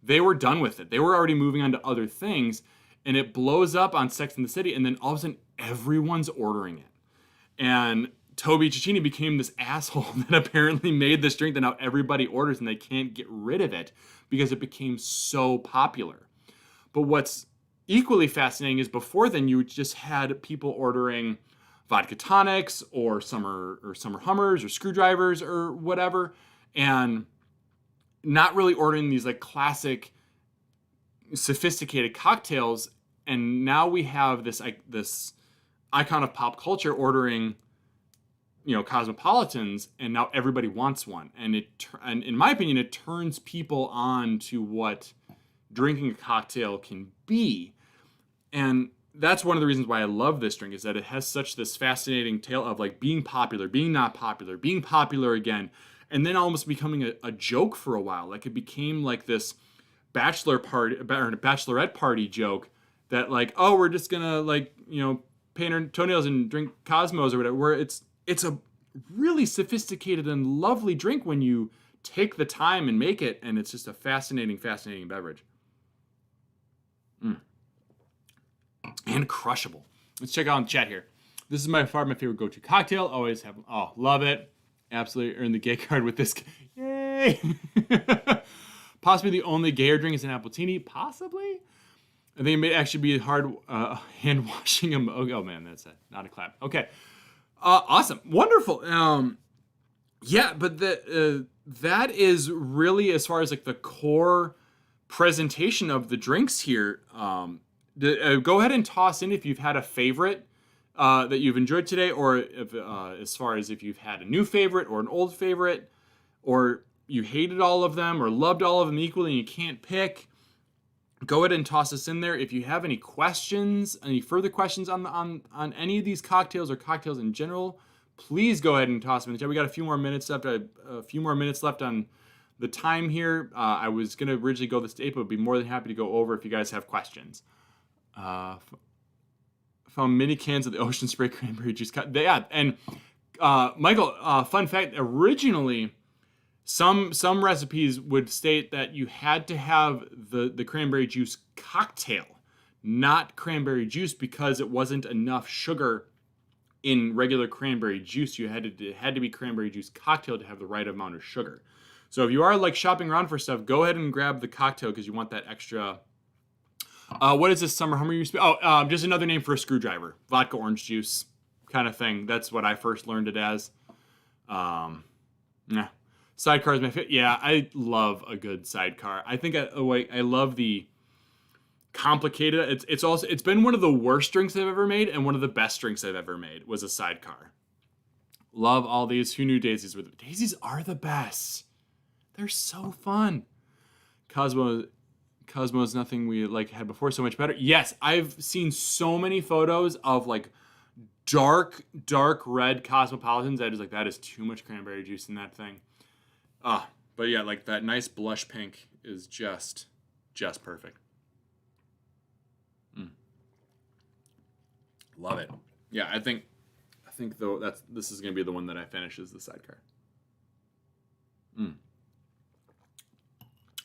They were done with it. They were already moving on to other things. And it blows up on Sex and the City. And then all of a sudden, everyone's ordering it. And Toby Cecchini became this asshole that apparently made this drink that now everybody orders and they can't get rid of it because it became so popular. But what's equally fascinating is before then you just had people ordering vodka tonics or summer Hummers or screwdrivers or whatever, and not really ordering these like classic sophisticated cocktails. And now we have this icon of pop culture ordering Cosmopolitans, and now everybody wants one. And in my opinion, it turns people on to what drinking a cocktail can be. And that's one of the reasons why I love this drink, is that it has such this fascinating tale of like being popular, being not popular, being popular again, and then almost becoming a joke for a while. Like it became like this bachelor party or bachelorette party joke that like, oh, we're just gonna like, paint our toenails and drink Cosmos or whatever. Where it's a really sophisticated and lovely drink when you take the time and make it, and it's just a fascinating beverage. And crushable. Let's check out in chat here. This is my favorite go-to cocktail. Always have, love it. Absolutely earned the gay card with this. Yay! Possibly the only gayer drink is an appletini. Possibly. I think it may actually be hard hand washing them. Oh man, that's not a clap. Okay. Awesome. Wonderful. Yeah, but that is really, as far as like the core presentation of the drinks here. Go ahead and toss in if you've had a favorite that you've enjoyed today, or if, as far as if you've had a new favorite or an old favorite, or you hated all of them or loved all of them equally and you can't pick. Go ahead and toss us in there. If you have any questions, any further questions on any of these cocktails or cocktails in general, please go ahead and toss them in the chat. We got a few more minutes left. On the time here. I was going to originally go this day, but would be more than happy to go over if you guys have questions. Found mini cans of the Ocean Spray cranberry juice. Yeah, and Michael, fun fact, originally some recipes would state that you had to have the cranberry juice cocktail, not cranberry juice, because it wasn't enough sugar in regular cranberry juice. It had to be cranberry juice cocktail to have the right amount of sugar. So if you are like shopping around for stuff, go ahead and grab the cocktail because you want that extra. What is this summer hummer you speak? Just another name for a screwdriver. Vodka orange juice kind of thing. That's what I first learned it as. Yeah. Sidecar is my favorite. Yeah, I love a good sidecar. I think I love the complicated. It's been one of the worst drinks I've ever made and one of the best drinks I've ever made was a sidecar. Love all these. Who knew daisies were daisies are the best. They're so fun. Cosmo's nothing we like had before, so much better. Yes, I've seen so many photos of like dark red Cosmopolitans. That is too much cranberry juice in that thing. But yeah, like that nice blush pink is just perfect. Love it. Yeah, I think though this is gonna be the one that I finish is the sidecar.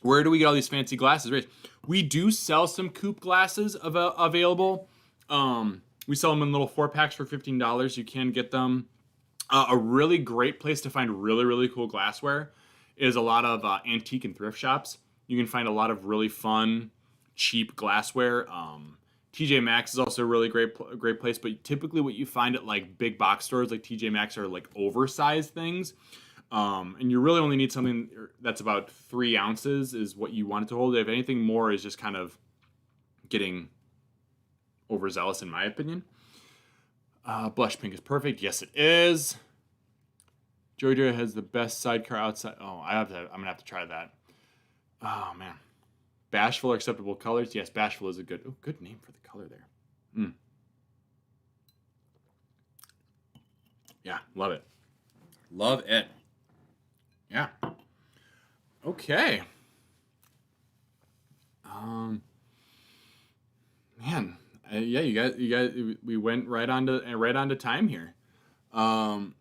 Where do we get all these fancy glasses? Right. We do sell some coupe glasses available. We sell them in little 4-packs for $15. You can get them. A really great place to find really cool glassware is a lot of antique and thrift shops. You can find a lot of really fun, cheap glassware. TJ Maxx is also a really great place, but typically what you find at like big box stores like TJ Maxx are like oversized things. And you really only need something that's about 3 ounces is what you want it to hold. If anything more is just kind of getting overzealous in my opinion. Blush pink is perfect. Yes, it is. Georgia has the best sidecar outside. Oh, I'm gonna have to try that. Oh man. Bashful or acceptable colors. Yes, bashful is a good name for the color there. Yeah, love it. Love it. Yeah. Okay. Man, yeah, you guys, we went right on to time here. I'll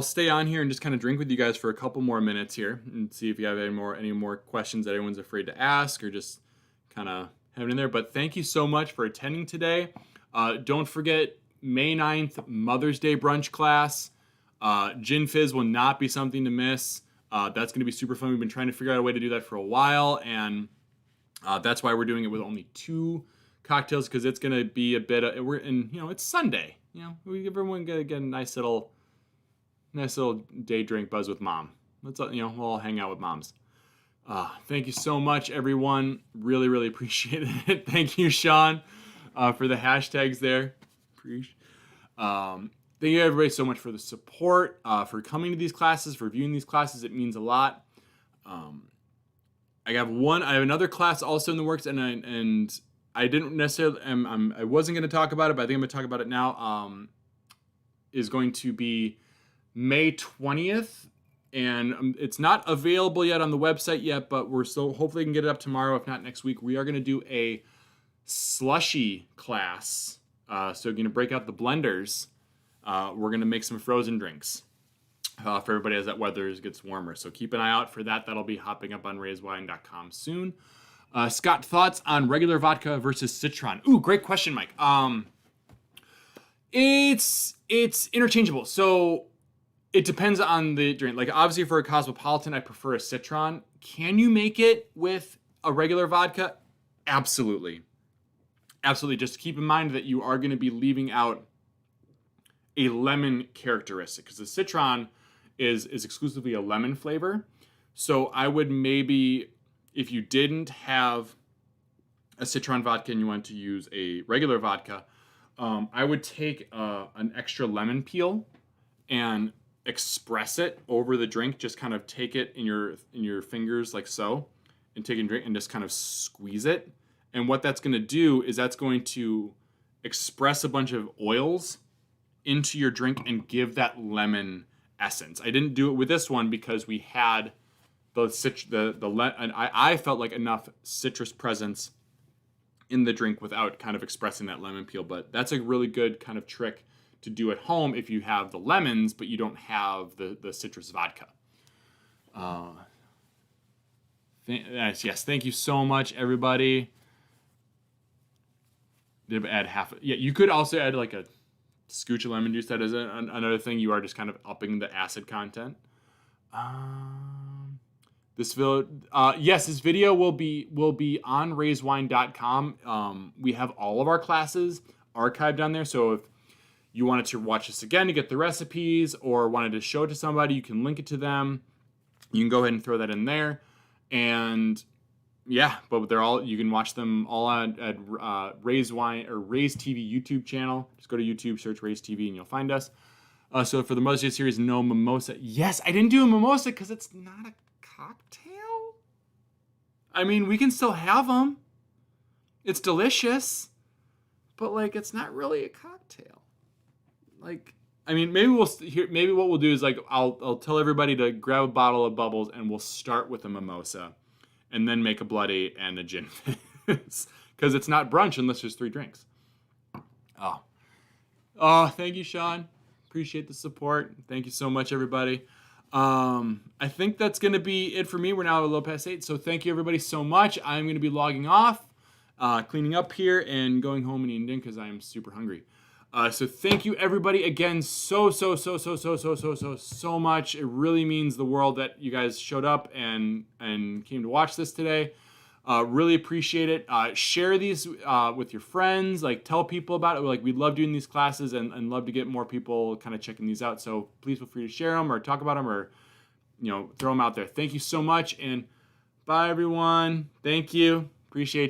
stay on here and just kind of drink with you guys for a couple more minutes here and see if you have any more questions that anyone's afraid to ask or just kind of have it in there. But thank you so much for attending today. Don't forget May 9th, Mother's Day brunch class. Gin Fizz will not be something to miss. That's going to be super fun. We've been trying to figure out a way to do that for a while, and that's why we're doing it with only 2 cocktails because it's going to be a bit. It's Sunday. Everyone get a nice little day drink buzz with mom. We'll all hang out with moms. Thank you so much, everyone. Really appreciate it. Thank you, Sean, for the hashtags there. Thank you everybody so much for the support, for coming to these classes, for viewing these classes. It means a lot. I have another class also in the works, and I didn't necessarily, I wasn't going to talk about it, but I think I'm going to talk about it now, is going to be May 20th. And it's not available yet on the website yet, but we're still, hopefully can get it up tomorrow, if not next week. We are going to do a slushy class. So you're going to break out the blenders. We're going to make some frozen drinks for everybody as that weather gets warmer. So keep an eye out for that. That'll be hopping up on raisewine.com soon. Scott, thoughts on regular vodka versus citron? Ooh, great question, Mike. It's interchangeable. So it depends on the drink. Like obviously for a Cosmopolitan, I prefer a citron. Can you make it with a regular vodka? Absolutely. Absolutely. Just keep in mind that you are going to be leaving out a lemon characteristic because the citron is exclusively a lemon flavor. So I would maybe, if you didn't have a citron vodka and you want to use a regular vodka, I would take an extra lemon peel and express it over the drink. Just kind of take it in your fingers like so, and take a drink and just kind of squeeze it. And what that's going to do is that's going to express a bunch of oils into your drink and give that lemon essence. I didn't do it with this one because we had I felt like enough citrus presence in the drink without kind of expressing that lemon peel. But that's a really good kind of trick to do at home if you have the lemons, but you don't have the citrus vodka. Yes, thank you so much, everybody. Did add half? Yeah, you could also add like a scooch of lemon juice. That is another thing. You are just kind of upping the acid content. This video will be on raisewine.com. We have all of our classes archived on there. So if you wanted to watch this again to get the recipes or wanted to show it to somebody, you can link it to them. You can go ahead and throw that in there. And yeah, but you can watch them all at Raise Wine or Raise TV YouTube channel. Just go to YouTube, search Raise TV, and you'll find us. So for the Mother's Day series, no mimosa. Yes, I didn't do a mimosa because it's not a cocktail. I mean, we can still have them. It's delicious, but like, it's not really a cocktail. Like, I mean, maybe maybe what we'll do is like, I'll tell everybody to grab a bottle of bubbles and we'll start with a mimosa and then make a bloody and a gin fizz. Because it's not brunch unless there's 3 drinks. Oh, thank you, Sean. Appreciate the support. Thank you so much, everybody. I think that's going to be it for me. We're now a little past 8. So thank you, everybody, so much. I'm going to be logging off, cleaning up here, and going home and eating dinner because I am super hungry. So thank you, everybody, again, so much. It really means the world that you guys showed up and came to watch this today. Really appreciate it. Share these with your friends. Like, tell people about it. Like, we love doing these classes and love to get more people kind of checking these out. So please feel free to share them or talk about them or, throw them out there. Thank you so much. And bye, everyone. Thank you. Appreciate you.